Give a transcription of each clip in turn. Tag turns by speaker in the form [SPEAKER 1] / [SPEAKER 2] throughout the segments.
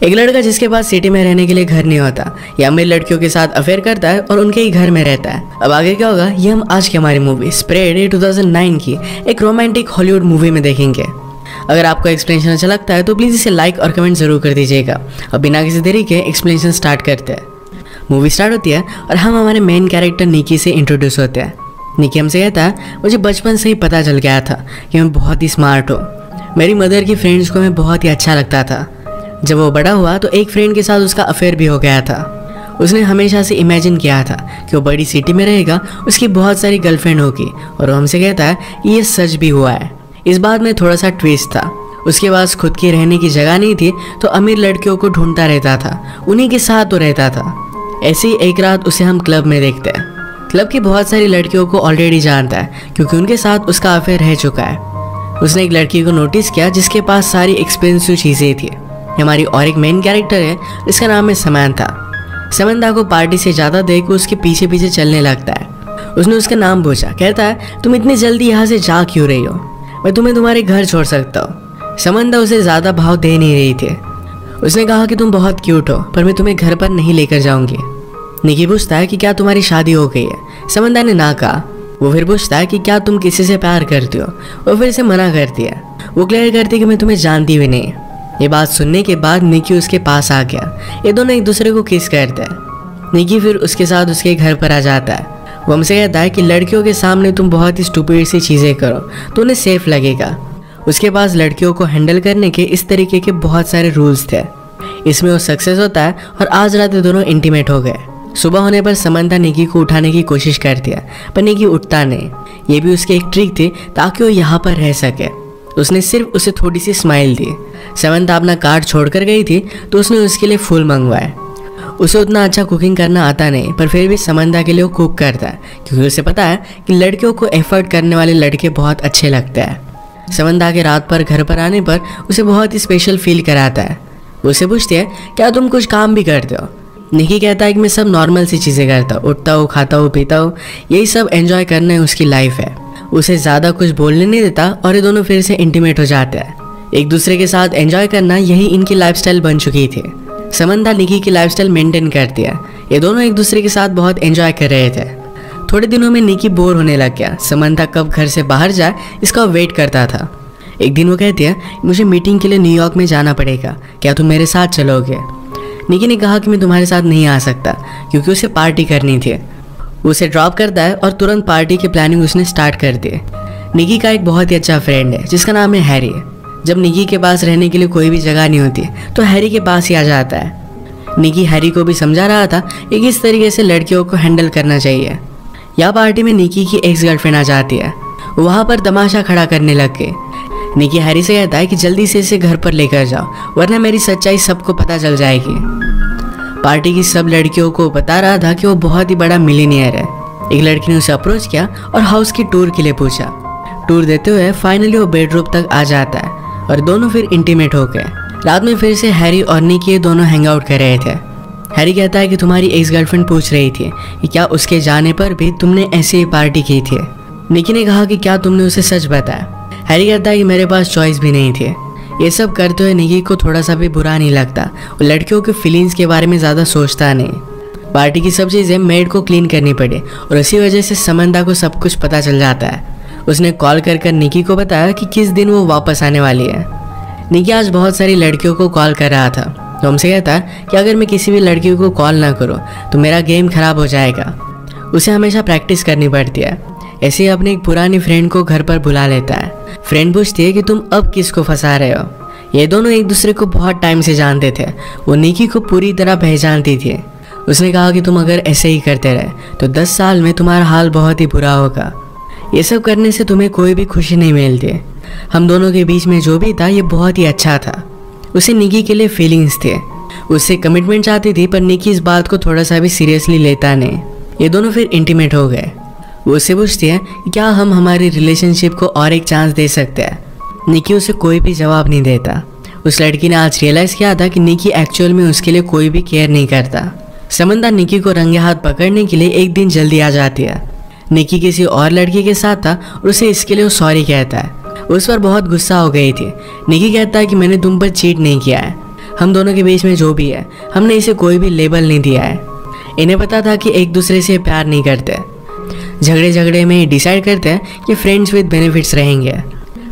[SPEAKER 1] एक लड़का जिसके पास सिटी में रहने के लिए घर नहीं होता, ये अमीर लड़कियों के साथ अफेयर करता है और उनके ही घर में रहता है। अब आगे क्या होगा ये हम आज की हमारी मूवी स्प्रेड 2009 की एक रोमांटिक हॉलीवुड मूवी में देखेंगे। अगर आपको एक्सप्लेनेशन अच्छा लगता है तो प्लीज़ इसे लाइक और कमेंट जरूर कर दीजिएगा। अब बिना किसी देरी के एक्सप्लेनेशन स्टार्ट करते हैं। मूवी स्टार्ट होती है और हम हमारे मेन कैरेक्टर निकी से इंट्रोड्यूस होते हैं। निकी हमसे कहता है, मुझे बचपन से ही पता चल गया था कि मैं बहुत ही स्मार्ट हूँ। मेरी मदर की फ्रेंड्स को मैं बहुत ही अच्छा लगता था। जब वो बड़ा हुआ तो एक फ्रेंड के साथ उसका अफेयर भी हो गया था। उसने हमेशा से इमेजिन किया था कि वो बड़ी सिटी में रहेगा, उसकी बहुत सारी गर्लफ्रेंड होगी, और वो हमसे कहता है कि ये सच भी हुआ है। इस बात में थोड़ा सा ट्विस्ट था। उसके पास खुद की रहने की जगह नहीं थी तो अमीर लड़कियों को ढूंढता रहता था, उन्हीं के साथ तो रहता था। ऐसे ही एक रात उसे हम क्लब में देखते हैं। क्लब की बहुत सारी लड़कियों को ऑलरेडी जानता है क्योंकि उनके साथ उसका अफेयर रह चुका है। उसने एक लड़की को नोटिस किया जिसके पास सारी एक्सपेंसिव चीज़ें थी। हमारी और एक मेन कैरेक्टर है, इसका नाम है समंथा। समंथा को पार्टी से ज़्यादा देख उसके पीछे पीछे चलने लगता है। उसने उसका नाम पूछा, कहता है तुम इतनी जल्दी यहाँ से जा क्यों रही हो, मैं तुम्हें तुम्हारे घर छोड़ सकता हूँ। समंथा उसे ज़्यादा भाव दे नहीं रही थी। उसने कहा कि तुम बहुत क्यूट हो पर मैं तुम्हें घर पर नहीं लेकर जाऊँगी। निकी पूछता है कि क्या तुम्हारी शादी हो गई है। समंथा ने ना कहा। वो फिर पूछता है कि क्या तुम किसी से प्यार करती हो। वो फिर से मना करती है। वो क्लियर करती है कि मैं तुम्हें जानती भी नहीं। ये बात सुनने के बाद निकी उसके पास आ गया। ये दोनों एक दूसरे को किस करते हैं। निकी फिर उसके साथ उसके घर पर आ जाता है। वो हमसे कहता है कि लड़कियों के सामने तुम बहुत ही स्टूपिड सी चीज़ें करो तो उन्हें सेफ लगेगा। उसके पास लड़कियों को हैंडल करने के इस तरीके के बहुत सारे रूल्स थे। इसमें वो सक्सेस होता है और आज रात दोनों इंटीमेट हो गए। सुबह होने पर समंथा निकी को उठाने की कोशिश करती है पर निकी उठता नहीं। ये भी उसकी एक ट्रिक थी ताकि वो यहाँ पर रह सके। उसने सिर्फ उसे थोड़ी सी स्माइल दी। समंथा अपना कार्ड छोड़कर गई थी तो उसने उसके लिए फूल मंगवाए। उसे उतना अच्छा कुकिंग करना आता नहीं पर फिर भी समंथा के लिए वो कुक करता है क्योंकि उसे पता है कि लड़कियों को एफर्ट करने वाले लड़के बहुत अच्छे लगते हैं। समंथा के रात पर घर पर आने पर उसे बहुत ही स्पेशल फील कराता है। उसे पूछती है, क्या तुम कुछ काम भी करते हो। निकी कहता है कि मैं सब नॉर्मल सी चीज़ें करता हूँ, उठता हूँ, खाता हूँ, पीता हूँ, यही सब एंजॉय करना उसकी लाइफ है। उसे ज़्यादा कुछ बोलने नहीं देता और ये दोनों फिर से इंटीमेट हो जाते हैं। एक दूसरे के साथ एंजॉय करना यही इनकी लाइफस्टाइल बन चुकी थी। समंथा निकी की लाइफस्टाइल मेंटेन करती है। ये दोनों एक दूसरे के साथ बहुत एंजॉय कर रहे थे। थोड़े दिनों में निकी बोर होने लग गया। समंथा कब घर से बाहर जाए इसका वेट करता था। एक दिन वो कहती है, मुझे मीटिंग के लिए न्यूयॉर्क में जाना पड़ेगा, क्या तुम मेरे साथ चलोगे। निकी ने कहा कि मैं तुम्हारे साथ नहीं आ सकता क्योंकि उसे पार्टी करनी थी। उसे ड्रॉप करता है और तुरंत पार्टी की प्लानिंग उसने स्टार्ट कर दी। निकी का एक बहुत ही अच्छा फ्रेंड है जिसका नाम है हैरी। जब निकी के पास रहने के लिए कोई भी जगह नहीं होती तो हैरी के पास ही आ जाता है। निकी हैरी को भी समझा रहा था कि किस तरीके से लड़कियों को हैंडल करना चाहिए। यह पार्टी में निकी की एक्स गर्लफ्रेंड आ जाती है। वहाँ पर तमाशा खड़ा करने लग गए। निकी हैरी से कहता है कि जल्दी से इसे घर पर लेकर जाओ वरना मेरी सच्चाई सबको पता चल जाएगी। पार्टी की सब लड़कियों को बता रहा था कि वो बहुत ही बड़ा मिलीनियर है। एक लड़की ने उसे अप्रोच किया और हाउस की टूर के लिए पूछा। टूर देते हुए फाइनली वो बेडरूम तक आ जाता है और दोनों फिर इंटीमेट हो गए। रात में फिर से हैरी और निकी दोनों हैंग आउट कर रहे थे। हैरी कहता है कि तुम्हारी एक्स गर्लफ्रेंड पूछ रही थी कि क्या उसके जाने पर भी तुमने ऐसे ही पार्टी की थी। निकी ने कहा कि क्या तुमने उसे सच बताया। हैरी कहता है कि मेरे पास चॉइस भी नहीं थी। ये सब करते हुए निकी को थोड़ा सा भी बुरा नहीं लगता। वो लड़कियों के फीलिंग्स के बारे में ज़्यादा सोचता नहीं। पार्टी की सब चीज़ें मेड को क्लीन करनी पड़ी और इसी वजह से समंथा को सब कुछ पता चल जाता है। उसने कॉल कर निकी को बताया कि किस दिन वो वापस आने वाली है। निकी आज बहुत सारी लड़कियों को कॉल कर रहा था तो हमसे कहता है कि अगर मैं किसी भी लड़की को कॉल ना करूँ तो मेरा गेम खराब हो जाएगा। उसे हमेशा प्रैक्टिस करनी पड़ती है। ऐसे ही अपनी एक पुरानी फ्रेंड को घर पर बुला लेता है। फ्रेंड पूछती है कि तुम अब किसको फंसा रहे हो। ये दोनों एक दूसरे को बहुत टाइम से जानते थे। वो निकी को पूरी तरह पहचानती थी। उसने कहा कि तुम अगर ऐसे ही करते रहे तो 10 साल में तुम्हारा हाल बहुत ही बुरा होगा। ये सब करने से तुम्हें कोई भी खुशी नहीं मिलती। हम दोनों के बीच में जो भी था ये बहुत ही अच्छा था। उसे निकी के लिए फीलिंग्स थे। उससे कमिटमेंट चाहती थी पर निकी इस बात को थोड़ा सा भी सीरियसली लेता नहीं। ये दोनों फिर इंटीमेट हो गए। वो उससे पूछती है कि क्या हम हमारी रिलेशनशिप को और एक चांस दे सकते हैं। निकी उसे कोई भी जवाब नहीं देता। उस लड़की ने आज रियलाइज़ किया था कि निकी एक्चुअल में उसके लिए कोई भी केयर नहीं करता। समंथा निकी को रंगे हाथ पकड़ने के लिए एक दिन जल्दी आ जाती है। निकी किसी और लड़की के साथ था और उसे इसके लिए वो सॉरी कहता है। उस पर बहुत गुस्सा हो गई थी। निकी कहता है कि मैंने तुम पर चीट नहीं किया है हम दोनों के बीच में जो भी है हमने इसे कोई भी लेबल नहीं दिया है। इन्हें पता था कि एक दूसरे से प्यार नहीं करते। झगड़े में डिसाइड करते हैं कि फ्रेंड्स विद बेनिफिट्स रहेंगे।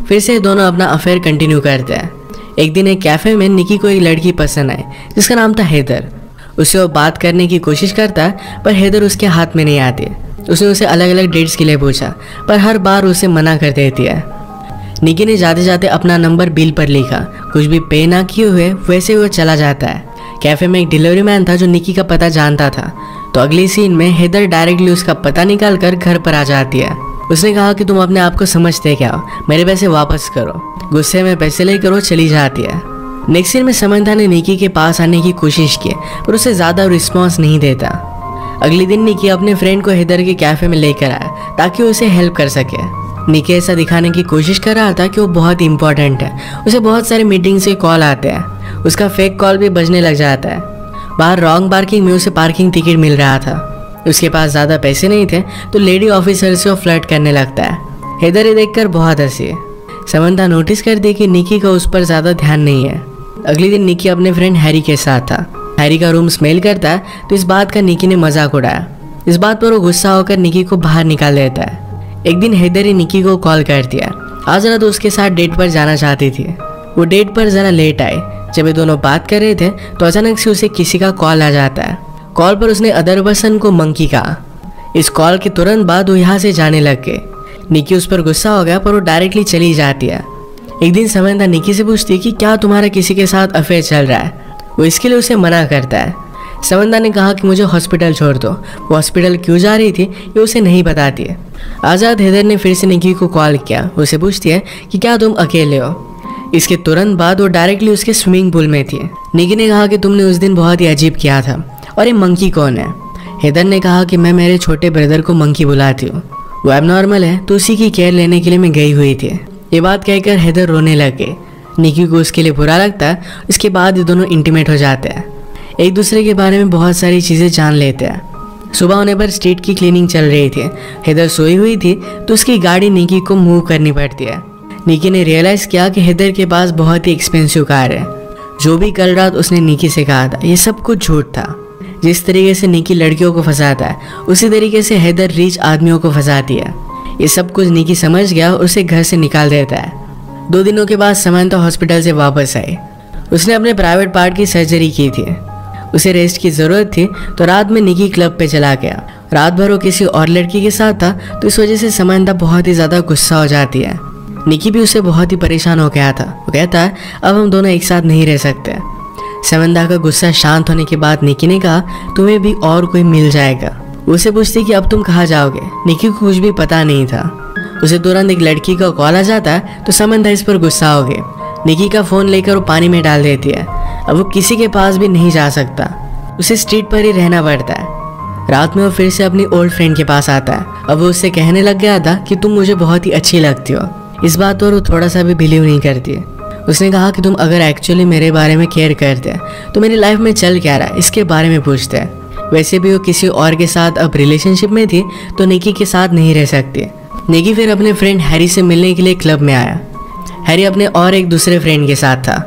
[SPEAKER 1] फिर से दोनों अपना अफेयर कंटिन्यू करते हैं। एक दिन एक कैफ़े में निकी को एक लड़की पसंद आई जिसका नाम था हैदर। उससे वो बात करने की कोशिश करता है पर हैदर उसके हाथ में नहीं आती। उसने उसे अलग अलग डेट्स के लिए पूछा पर हर बार उसे मना कर देती है। निकी ने जाते जाते अपना नंबर बिल पर लिखा। कुछ भी पे ना किए हुए वैसे वो चला जाता है। कैफ़े में एक डिलीवरी मैन था जो निकी का पता जानता था। तो अगली सीन में हैदर डायरेक्टली उसका पता निकाल कर घर पर आ जाती है। उसने कहा कि तुम अपने आप को समझते क्या हो, मेरे पैसे वापस करो। गुस्से में पैसे लेकर वो चली जाती है। नेक्स्ट सीन में समंथा ने निकी के पास आने की कोशिश की पर उसे ज़्यादा रिस्पॉन्स नहीं देता। अगले दिन निकी अपने फ्रेंड को हैदर के कैफ़े में लेकर आया ताकि उसे हेल्प कर सके। निकी ऐसा दिखाने की कोशिश कर रहा था कि वो बहुत इंपॉर्टेंट है। उसे बहुत सारे मीटिंग से कॉल आते हैं। उसका फेक कॉल भी बजने लग जाता है। बाहर रॉन्ग पार्किंग में उसे पार्किंग टिकट मिल रहा था। उसके पास ज़्यादा पैसे नहीं थे तो लेडी ऑफिसर से वो फ्लर्ट करने लगता है। हैदर ये देखकर बहुत हंसी। समंथा नोटिस कर दी कि निकी का उस पर ज़्यादा ध्यान नहीं है। अगले दिन निकी अपने फ्रेंड हैरी के साथ था। हैरी का रूम स्मेल करता है तो इस बात का निकी ने मजाक उड़ाया। इस बात पर वो गुस्सा होकर निकी को बाहर निकाल देता है। एक दिन हैदर ही निकी को कॉल कर दिया। आज रात उसके साथ डेट पर जाना चाहती थी। वो डेट पर ज़रा लेट आई। जब ये दोनों बात कर रहे थे तो अचानक से उसे किसी का कॉल आ जाता है। कॉल पर उसने अदर पर्सन को मंकी कहा। इस कॉल के तुरंत बाद वो यहाँ से जाने लग गए। निकी उस पर गुस्सा हो गया पर वो डायरेक्टली चली जाती है। एक दिन समंथा निकी से पूछती है कि क्या तुम्हारा किसी के साथ अफेयर चल रहा है। वो इसके लिए उसे मना करता है। समंथा ने कहा कि मुझे हॉस्पिटल छोड़ दो। वो हॉस्पिटल क्यों जा रही थी ये उसे नहीं बताती है। आज़ाद हैदर ने फिर से निकी को कॉल किया। उसे पूछती है कि क्या तुम अकेले हो। इसके तुरंत बाद वो डायरेक्टली उसके स्विमिंग पूल में थी। निकी ने कहा कि तुमने उस दिन बहुत ही अजीब किया था और ये मंकी कौन है। हैदर ने कहा कि मैं मेरे छोटे ब्रदर को मंकी बुलाती हूँ। वो एबनॉर्मल है तो उसी की केयर लेने के लिए मैं गई हुई थी। ये बात कहकर हैदर रोने लगे। निकी को उसके लिए बुरा लगता है। इसके बाद ये दोनों इंटीमेट हो जाते हैं। एक दूसरे के बारे में बहुत सारी चीज़ें जान लेते हैं। सुबह होने पर स्ट्रीट की क्लीनिंग चल रही थी। हैदर सोई हुई थी तो उसकी गाड़ी निकी को मूव करनी पड़ती है। निकी ने रियलाइज़ किया कि हैदर के पास बहुत ही एक्सपेंसिव कार है। जो भी कल रात उसने निकी से कहा था ये सब कुछ झूठ था। जिस तरीके से निकी लड़कियों को फंसाता है उसी तरीके से हैदर रिच आदमियों को फंसाती है। ये सब कुछ निकी समझ गया और उसे घर से निकाल देता है। 2 दिनों के बाद समंथा हॉस्पिटल से वापस आई। उसने अपने प्राइवेट पार्ट की सर्जरी की थी। उसे रेस्ट की ज़रूरत थी तो रात में निकी क्लब पे चला गया। रात भर वो किसी और लड़की के साथ था तो इस वजह से समंथा बहुत ही ज़्यादा गुस्सा हो जाती है। निकी भी उससे बहुत ही परेशान हो गया था। वो कहता है अब हम दोनों एक साथ नहीं रह सकते। समंथा का गुस्सा शांत होने के बाद निकी ने कहा तुम्हें भी और कोई मिल जाएगा। उसे पूछती कि अब तुम कहाँ जाओगे। निकी को कुछ भी पता नहीं था। उसे तुरंत एक लड़की का कॉल आ जाता है तो समंथा इस पर गुस्सा हो गई। निकी का फ़ोन लेकर वो पानी में डाल देती है। अब वो किसी के पास भी नहीं जा सकता। उसे स्ट्रीट पर ही रहना पड़ता है। रात में वो फिर से अपनी ओल्ड फ्रेंड के पास आता है। अब वो उससे कहने लग गया था कि तुम मुझे बहुत ही अच्छी लगती हो। इस बात पर वो थोड़ा सा भी बिलीव नहीं करती। उसने कहा कि तुम अगर एक्चुअली मेरे बारे में केयर करते तो मेरी लाइफ में चल क्या रहा है इसके बारे में पूछते हैं। वैसे भी वो किसी और के साथ अब रिलेशनशिप में थी तो निकी के साथ नहीं रह सकती। निकी फिर अपने फ्रेंड हैरी से मिलने के लिए क्लब में आया। हैरी अपने और एक दूसरे फ्रेंड के साथ था।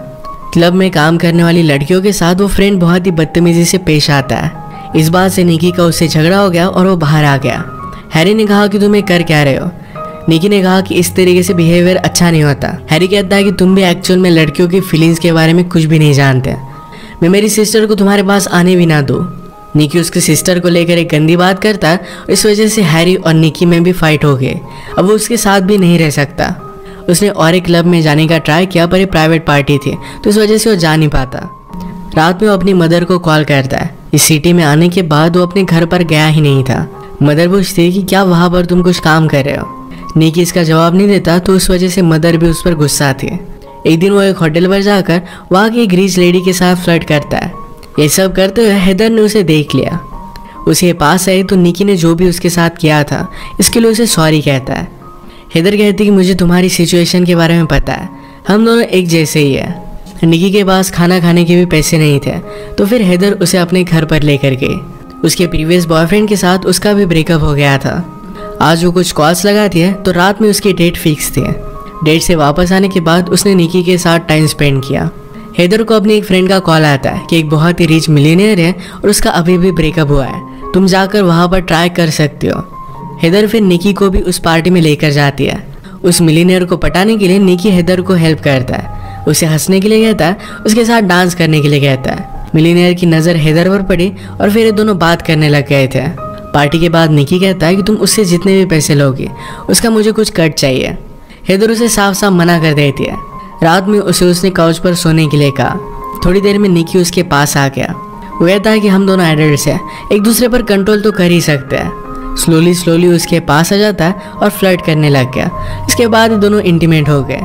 [SPEAKER 1] क्लब में काम करने वाली लड़कियों के साथ वो फ्रेंड बहुत ही बदतमीजी से पेश आता है। इस बात से निकी का उससे झगड़ा हो गया और वो बाहर आ गया। हैरी ने कहा कि तुम ये कर क्या रहे हो। निकी ने कहा कि इस तरीके से बिहेवियर अच्छा नहीं होता। हैरी कहता है कि तुम भी एक्चुअल में लड़कियों की फीलिंग्स के बारे में कुछ भी नहीं जानते। मैं मेरी सिस्टर को तुम्हारे पास आने भी ना दूँ। निकी उसकी सिस्टर को लेकर एक गंदी बात करता है। इस वजह से हैरी और निकी में भी फाइट हो गए। अब वो उसके साथ भी नहीं रह सकता। उसने और एक क्लब में जाने का ट्राई किया पर ये प्राइवेट पार्टी थी तो इस वजह से वो जा नहीं पाता। रात में वो अपनी मदर को कॉल करता है। इस सिटी में आने के बाद वो अपने घर पर गया ही नहीं था। मदर पूछती है कि क्या वहाँ पर तुम कुछ काम कर रहे हो। निकी इसका जवाब नहीं देता तो उस वजह से मदर भी उस पर गुस्सा थी। एक दिन वो एक होटल पर जाकर वहाँ की एक रिच लेडी के साथ फ्लर्ट करता है। ये सब करते हुए हैदर ने उसे देख लिया। उसे पास आई तो निकी ने जो भी उसके साथ किया था इसके लिए उसे सॉरी कहता है। हैदर कहती कि मुझे तुम्हारी सिचुएशन के बारे में पता है, हम दोनों एक जैसे ही है। निकी के पास खाना खाने के भी पैसे नहीं थे तो फिर हैदर उसे अपने घर पर लेकर गई। उसके प्रीवियस बॉयफ्रेंड के साथ उसका भी ब्रेकअप हो गया था। आज वो कुछ कॉल्स लगाती है तो रात में उसकी डेट फिक्स थी। डेट से वापस आने के बाद उसने निकी के साथ टाइम स्पेंड किया। हेदर को अपने एक फ्रेंड का कॉल आता है कि एक बहुत ही रिच मिलियनेयर है और उसका अभी भी ब्रेकअप हुआ है, तुम जाकर वहाँ पर ट्राई कर सकते हो। हेदर फिर निकी को भी उस पार्टी में लेकर जाती है। उस मिलियनेयर को पटाने के लिए निकी हेदर को हेल्प करता है, उसे हंसने के लिए कहता है, उसके साथ डांस करने के लिए कहता है। मिलियनेयर की नज़र हेदर पर पड़ी और फिर ये दोनों बात करने लग गए थे। पार्टी के बाद निकी कहता है कि तुम उससे जितने भी पैसे लोगे उसका मुझे कुछ कट चाहिए। हेदर उसे साफ साफ मना कर देती है। रात में उसने काउच पर सोने के लिए कहा। थोड़ी देर में निकी उसके पास आ गया। वो कहता है कि हम दोनों एडल्ट्स हैं, एक दूसरे पर कंट्रोल तो कर ही सकते हैं। स्लोली उसके पास आ जाता है और फ्लर्ट करने लग गया। इसके बाद दोनों इंटीमेट हो गए।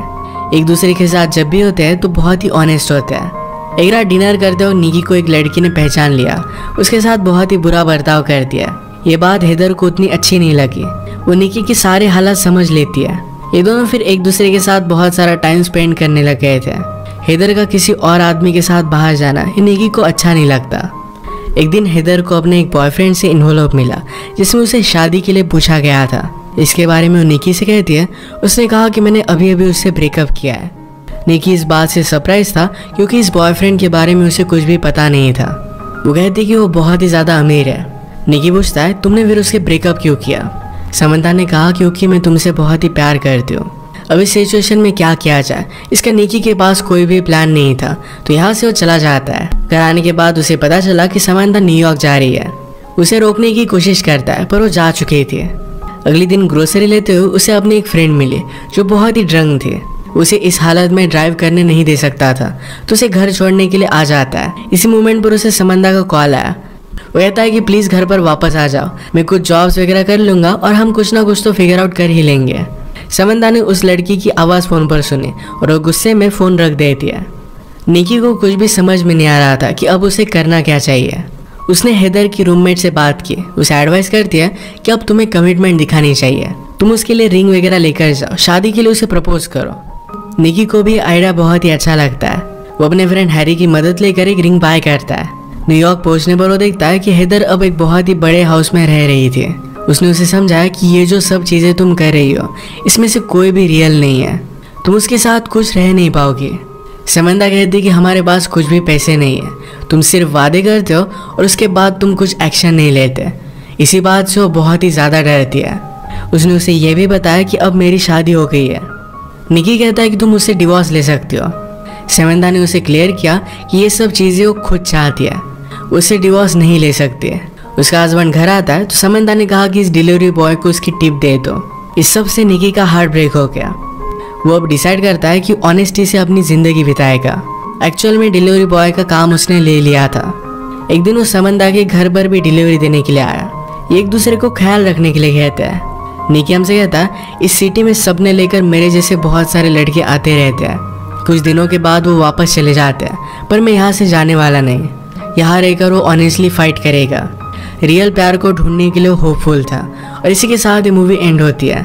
[SPEAKER 1] एक दूसरे के साथ जब भी होते हैं तो बहुत ही ऑनेस्ट होते हैं। एक रात डिनर करते हुए निकी को एक लड़की ने पहचान लिया, उसके साथ बहुत ही बुरा बर्ताव कर दिया। ये बात हेदर को उतनी अच्छी नहीं लगी। वो निकी के सारे हालात समझ लेती है। ये दोनों फिर एक दूसरे के साथ बहुत सारा टाइम स्पेंड करने लग गए थे। हेदर का किसी और आदमी के साथ बाहर जाना निकी को अच्छा नहीं लगता। एक दिन हेदर को अपने एक बॉयफ्रेंड से इन्वॉल्व मिला जिसमें उसे शादी के लिए पूछा गया था। इसके बारे में वो निकी से कहती है, उसने कहा कि मैंने अभी अभी उससे ब्रेकअप किया है। निकी इस बात से सरप्राइज था क्योंकि इस बॉयफ्रेंड के बारे में उसे कुछ भी पता नहीं था। वो कहती कि वो बहुत ही ज़्यादा अमीर है। निकी पूछता है, तुमने फिर उसके ब्रेकअप क्यों किया? समंता ने कहा, क्योंकि मैं तुमसे बहुत ही प्यार करती हूँ। अब इस सिचुएशन में क्या किया जाए? इसका निकी के पास कोई भी प्लान नहीं था, तो यहाँ से वो चला जाता है। घर आने के बाद उसे पता चला कि समंता न्यूयॉर्क जा रही है। उसे रोकने की कोशिश करता है पर वो जा चुकी थी। अगले दिन ग्रोसरी लेते हुए उसे अपनी एक फ्रेंड मिली जो बहुत ही ड्रंक थी। उसे इस हालत में ड्राइव करने नहीं दे सकता था, तो उसे घर छोड़ने के लिए आ जाता है। इसी मोमेंट पर उसे समंता का कॉल आया। वो कहता है कि प्लीज़ घर पर वापस आ जाओ, मैं कुछ जॉब्स वगैरह कर लूँगा और हम कुछ ना कुछ तो फिगर आउट कर ही लेंगे। समंता ने उस लड़की की आवाज़ फ़ोन पर सुनी और वो गुस्से में फ़ोन रख देती है। निकी को कुछ भी समझ में नहीं आ रहा था कि अब उसे करना क्या चाहिए। उसने हेदर की रूममेट से बात की। उसे एडवाइस करती है कि अब तुम्हें कमिटमेंट दिखानी चाहिए, तुम उसके लिए रिंग वगैरह लेकर जाओ, शादी के लिए उसे प्रपोज करो। निकी को भी आइडिया बहुत ही अच्छा लगता है। वो अपने फ्रेंड हैरी की मदद लेकर एक रिंग बाय करता है। न्यूयॉर्क पहुंचने पर वो देखता है कि हेदर अब एक बहुत ही बड़े हाउस में रह रही थी। उसने उसे समझाया कि ये जो सब चीज़ें तुम कर रही हो इसमें से कोई भी रियल नहीं है, तुम उसके साथ कुछ रह नहीं पाओगी। समंता कहती कि हमारे पास कुछ भी पैसे नहीं है, तुम सिर्फ वादे करते हो और उसके बाद तुम कुछ एक्शन नहीं लेते। इसी बात से वो बहुत ही ज़्यादा डरती है। उसने उसे यह भी बताया कि अब मेरी शादी हो गई है। निकी कहता है कि तुम उससे डिवोर्स ले सकती हो। समंता ने उसे क्लियर किया कि ये सब चीज़ें वो खुद चाहती है, उससे डिवोर्स नहीं ले सकती है। उसका हस्बैंड घर आता है तो समंता ने कहा कि इस डिलीवरी बॉय को उसकी टिप दे दो। इस सब से निकी का हार्ट ब्रेक हो गया। वो अब डिसाइड करता है कि ऑनेस्टी से अपनी ज़िंदगी बिताएगा। एक्चुअल में डिलीवरी बॉय का काम उसने ले लिया था। एक दिन वो समंता के घर पर भी डिलीवरी देने के लिए आया। ये एक दूसरे को ख्याल रखने के लिए कहते हैं। निकी हमसे कहता है, इस सिटी में सबने लेकर मेरे जैसे बहुत सारे लड़के आते रहते हैं। कुछ दिनों के बाद वो वापस चले जाते हैं, पर मैं यहाँ से जाने वाला नहीं। यहाँ रहकर वो ऑनेस्टली फाइट करेगा। रियल प्यार को ढूंढने के लिए होपफुल था। और इसी के साथ ये मूवी एंड होती है।